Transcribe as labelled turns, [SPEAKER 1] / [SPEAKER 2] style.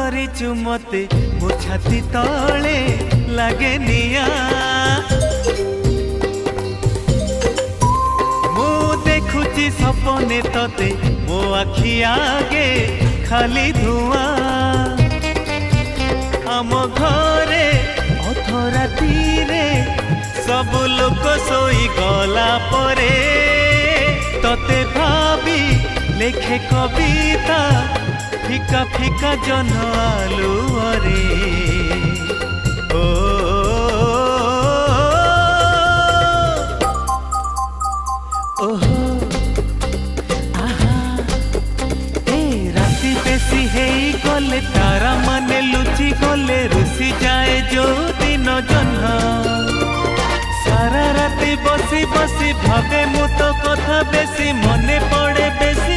[SPEAKER 1] କରିଛୁ ମତେ ମୋ ଛାତି ତଳେ ଲାଗେ ନିଆଁ ମୁଁ ଦେଖୁଛି ସପନେ ତତେ ମୋ ଆଖି ଆଗେ ଖାଲି ଧୂଆଁ ଆମ ଘରେ ଅଧରାତିରେ ସବୁ ଲୋକ ଶୋଇ ଗଲା ପରେ ତତେ ଭାବି ଲେଖେ କବିତା ফিকা ফিকা জন আলুরে ও ওহো আহা এ রাতি বেশি হেই গলে তারা মানে লুচি গলে রুষি যায় যৌদিন জহ্ন সারা রাতি বসি বসি ভাবে মু তো কথা বেশি মনে পড়ে বেশি